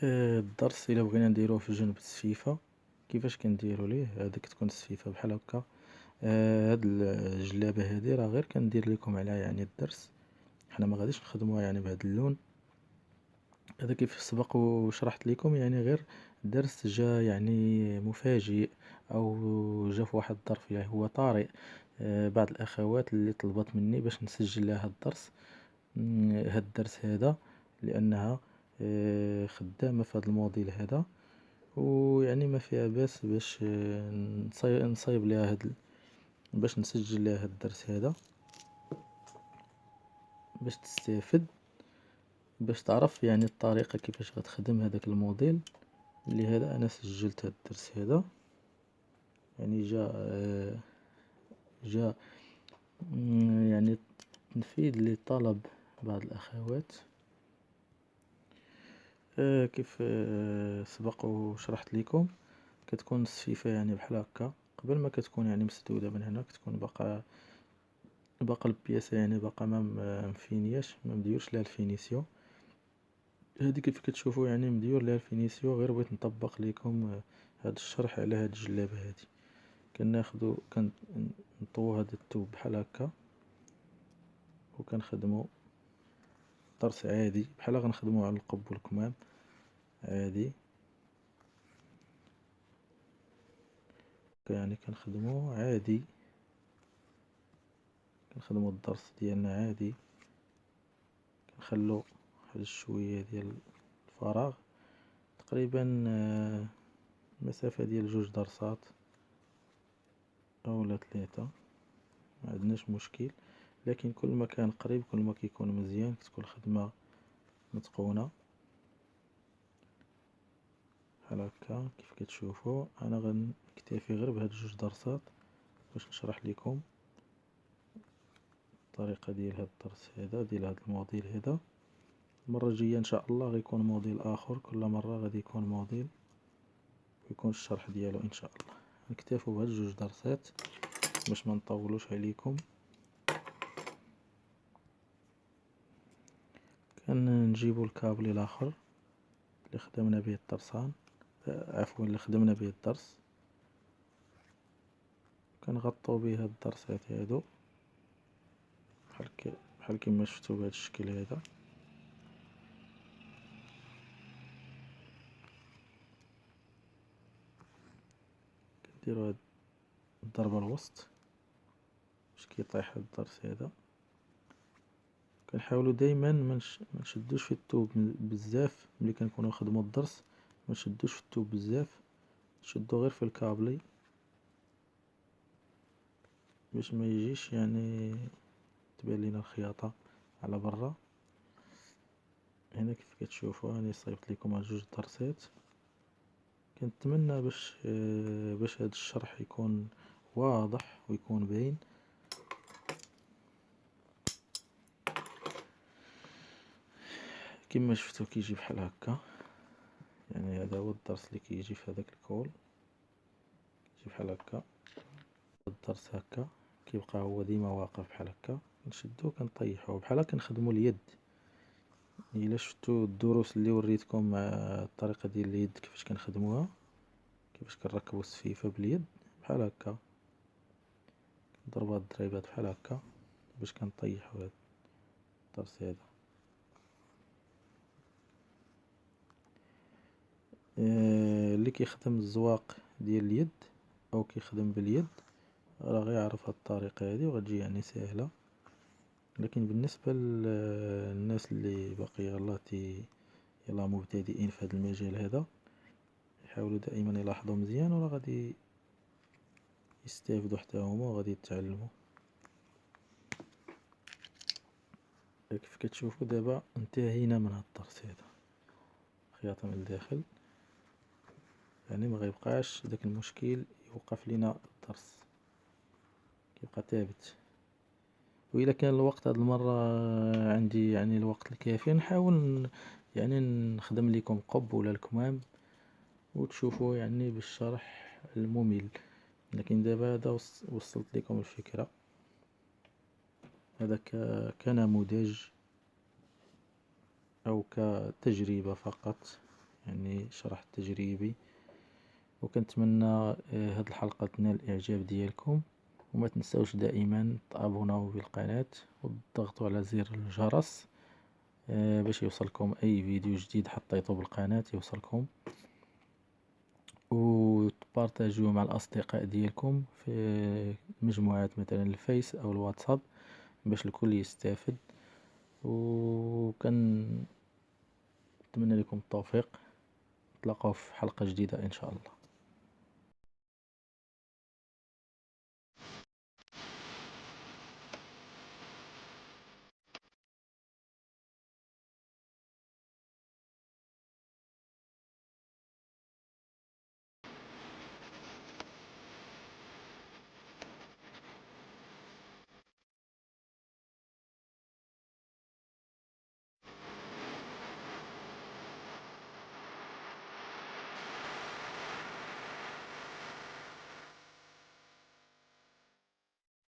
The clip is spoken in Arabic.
الدرس الا بغينا نديروه في جنب السفيفة، كيفاش كنديرو ليه؟ هادي كتكون السفيفة بحال هكا. هاد الجلابة هادي راه غير كندير لكم عليها يعني الدرس، حنا ما غاديش نخدموها يعني بهاد اللون هذا كيف سبق وشرحت لكم، يعني غير درس جا يعني مفاجئ او جا في واحد الظرف يعني هو طارئ. بعض الاخوات اللي طلبت مني باش نسجل لها هاد الدرس، هاد الدرس هذا، لانها خدامة في هاد الموديل هذا، ويعني ما فيها باس باش نصايب ليها باش نسجل لها هاد الدرس هذا باش تستافد، باش تعرف يعني الطريقة كيفاش غتخدم هذاك الموديل. لهذا انا سجلت هاد الدرس هذا، يعني جاء يعني تنفيذ لطلب بعض الاخوات. كيف سبق وشرحت لكم، كتكون السفيفة يعني بحال هكا، قبل ما كتكون يعني مسدودة من هنا، كتكون باقا البياسة يعني باقا ما مفينياش، ما مديورش لها الفينيسيون. هادي كيف كتشوفوا يعني مديور لها الفينيسيون، غير بغيت نطبق لكم هاد الشرح على هاد الجلابة هادي. كنطوو هاد الثوب بحال هكا، وكنخدمو طرس عادي بحال غنخدمو على القب والكمام عادي. يعني كنخدمو عادي، كنخدمو الضرس ديالنا عادي، كنخلو واحد شوية ديال الفراغ، تقريبا مسافة ديال 2 ضرسات اولا 3، معندناش مشكل. لكن كل ما كان قريب كل ما كيكون مزيان، كتكون الخدمة متقونة بحال هكا. كيف كتشوفوا انا غنكتفي غير بهاد 2 ضرسات باش نشرح لكم الطريقة ديال هاد الدرس هذا، ديال هاد الموديل هذا. المرة الجاية ان شاء الله غيكون موديل اخر، كل مرة غادي يكون موديل ويكون الشرح ديالو ان شاء الله. نكتفوا بهاد 2 ضرسات باش ما نطولوش عليكم. كنجيبو الكابل الاخر اللي خدمنا به الطرسان، عفوا اللي خدمنا به الدرس، كنغطو به هاد الضرسات هادو بحال كيما شفتو بهاد الشكل هذا. كنديرو هاد الضربة الوسط باش كيطيح هاد الضرس هذا. كنحاولو دايما ما نشدوش في الثوب بزاف ملي كنكونو نخدمو الضرس، ما نشدوش في الثوب بزاف، نشدو غير في الكابلي باش ما يجيش يعني تبان لينا الخياطة على برا. هنا كيف كتشوفوا راني صايبت لكم هاد 2 ضرسات. كنتمنى باش هاد الشرح يكون واضح ويكون باين. كما شفتوا كيجي بحال هكا، يعني هذا هو الضرس اللي كيجي في هذاك الكول، كيجي بحال هكا. الضرس هكا كيبقى هو ديما واقف بحال هكا، كنشدو كنطيحوه بحال هكا. كنخدمو اليد، الا شفتو الدروس اللي وريتكم مع الطريقة ديال اليد كيفاش كنخدموها، كيفاش كنركبو السفيفة باليد بحال هكا، نضربو هاد الضريبات بحال هكا باش كنطيحو هاد الضرس هذا. اللي كيخدم الزواق ديال اليد او كيخدم باليد راه غيعرف هاد الطريقة هادي وغتجي يعني ساهلة. لكن بالنسبة للناس اللي باقي يلا مبتدئين في هذا المجال هذا، يحاولوا دائما يلاحظوا مزيان وراه غادي يستافدوا حتى هما وغادي يتعلموا. كيف كتشوفوا دابا انتهينا من هاد الدرس هذا، خياطة من الداخل، يعني ما غيبقاش داك المشكل يوقف لينا الدرس، كيبقى ثابت. وإلا كان الوقت هاد المرة عندي يعني الوقت الكافي، نحاول يعني نخدم لكم قب ولا الكمام وتشوفوا يعني بالشرح الممل. لكن دابا هذا وصلت لكم الفكرة، هذا كنموذج أو كتجربة فقط، يعني شرح تجريبي، وكنتمنى هاد الحلقة تنال الاعجاب ديالكم. وما تنساوش دائما تابوناو بالقناة وتضغطوا على زر الجرس باش يوصلكم اي فيديو جديد حطيته بالقناة يوصلكم، وتبارطاجيو مع الاصدقاء ديالكم في مجموعات مثلا الفيس او الواتساب باش الكل يستافد. وكان نتمنى لكم التوفيق، نتلاقاو في حلقة جديدة ان شاء الله.